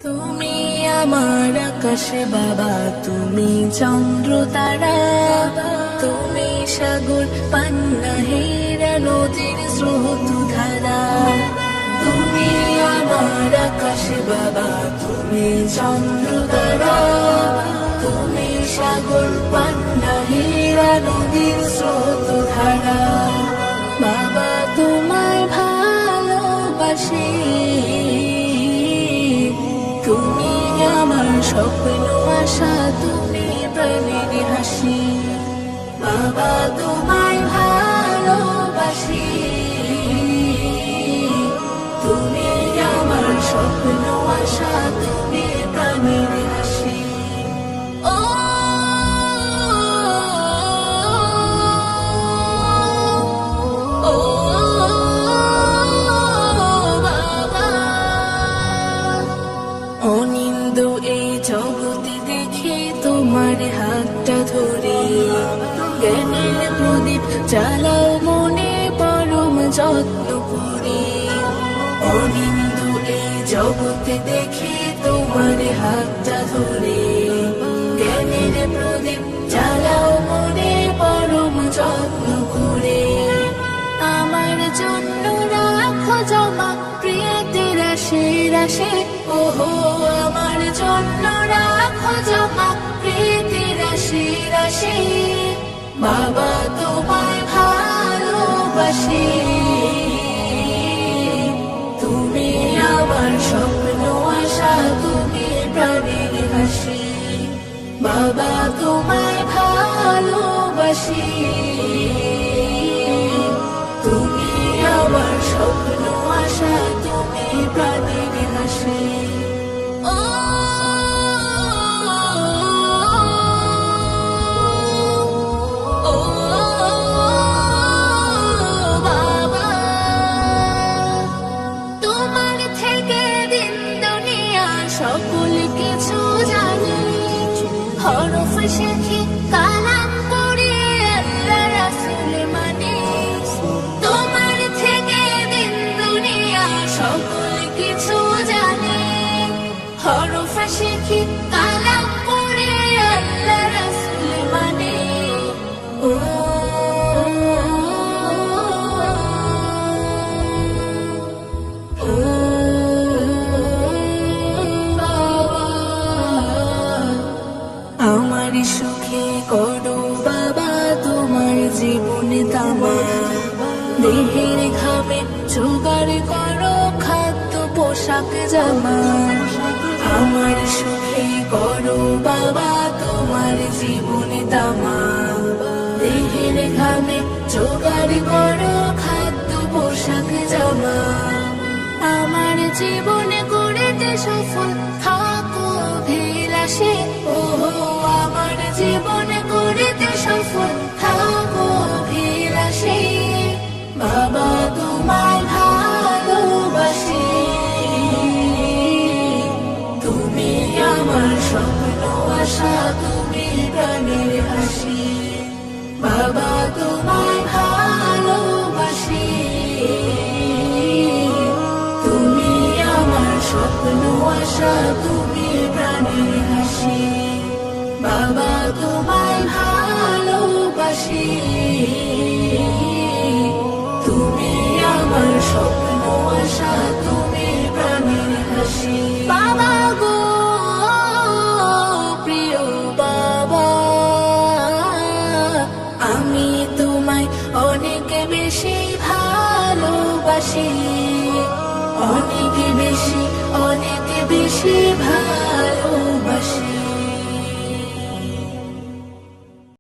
তুমি আমার আকাশে বাবা, তুমি চন্দ্র তারা, তুমি সাগর পান্না হীরা নদীর স্রোত ধারা। তুমি আমার আকাশে বাবা, তুমি চন্দ্র তারা, তুমি সাগর পান্না হীরা নদীর স্রোত ধারা। বাবা তোমায় ভালোবাসি, তুমি আমার স্বপ্ন আশা, তুমি প্রাণের হাসি। বাবা তোমায় ভালোবাসি, তুমি আমার স্বপ্ন আশা, তুমি প্রাণের হাসি। ও অনিন্দ এই জগতে দেখে তোমার হাতটা ধরে, জ্ঞানের প্রদীপ জ্বালাও মনে পরম যত্ন করে। অনিন্দ এই জগতে দেখে তোমার হাতটা ধরে, জ্ঞানের প্রদীপ জ্বালাও মনে পরম যত্ন করে। আমার জন্য রাখো জমা প্রিয়তির রাশি রাশি, ওহো আমার জন্য রাখো জমা প্রীতির রাশি রাশি। বাবা তোমায় ভালোবাসি, তুমি আমার স্বপ্ন আশা, তুমি প্রাণের হাসি। বাবা তোমায় ভালোবাসি, তুমি আমার স্বপ্ন আশা, তুমি প্রাণের হাসি। সকল কিছু জানি, হরফ শিখি কালাম পড়ি আল্লাহ রাসূল মানি। তোমার থেকে দিন দুনিয়া সকল কিছু জানি, হরফ শিখি কালাম পড়ি আল্লাহ রাসূল মানি। ও আমার সুখে করো বাবা তোমার জীবনে তামা, দেহের ঘামে জোগাড় করো খাদ্য পোশাক জামা। আমার সুখে করো বাবা তোমার জীবনে তামা, দেহের ঘামে জোগাড় করো খাদ্য পোশাক জামা। আমার জীবনে করেতে সফল থাকো অভিলাষী, ওহো আমার জীবনে করেতে সফল থাকো অভিলাষী। বাবা তোমায় ভালোবাসি, তুমি আমার স্বপ্ন আশা, তুমি প্রাণের হাসি। বাবা তোমায় ভালোবাসি, তুমি আমার স্বপ্ন আশা, তুমি প্রাণের হাসি। বাবা তোমায় ভালোবাসি, তুমি আমার স্বপ্ন আশা, তুমি প্রাণের হাসি। বাবা গো প্রিয় বাবা, আমি তোমায় অনেক বেশি ভালোবাসি, অনেক বেশি অনেক বেশি ভালোবাসি।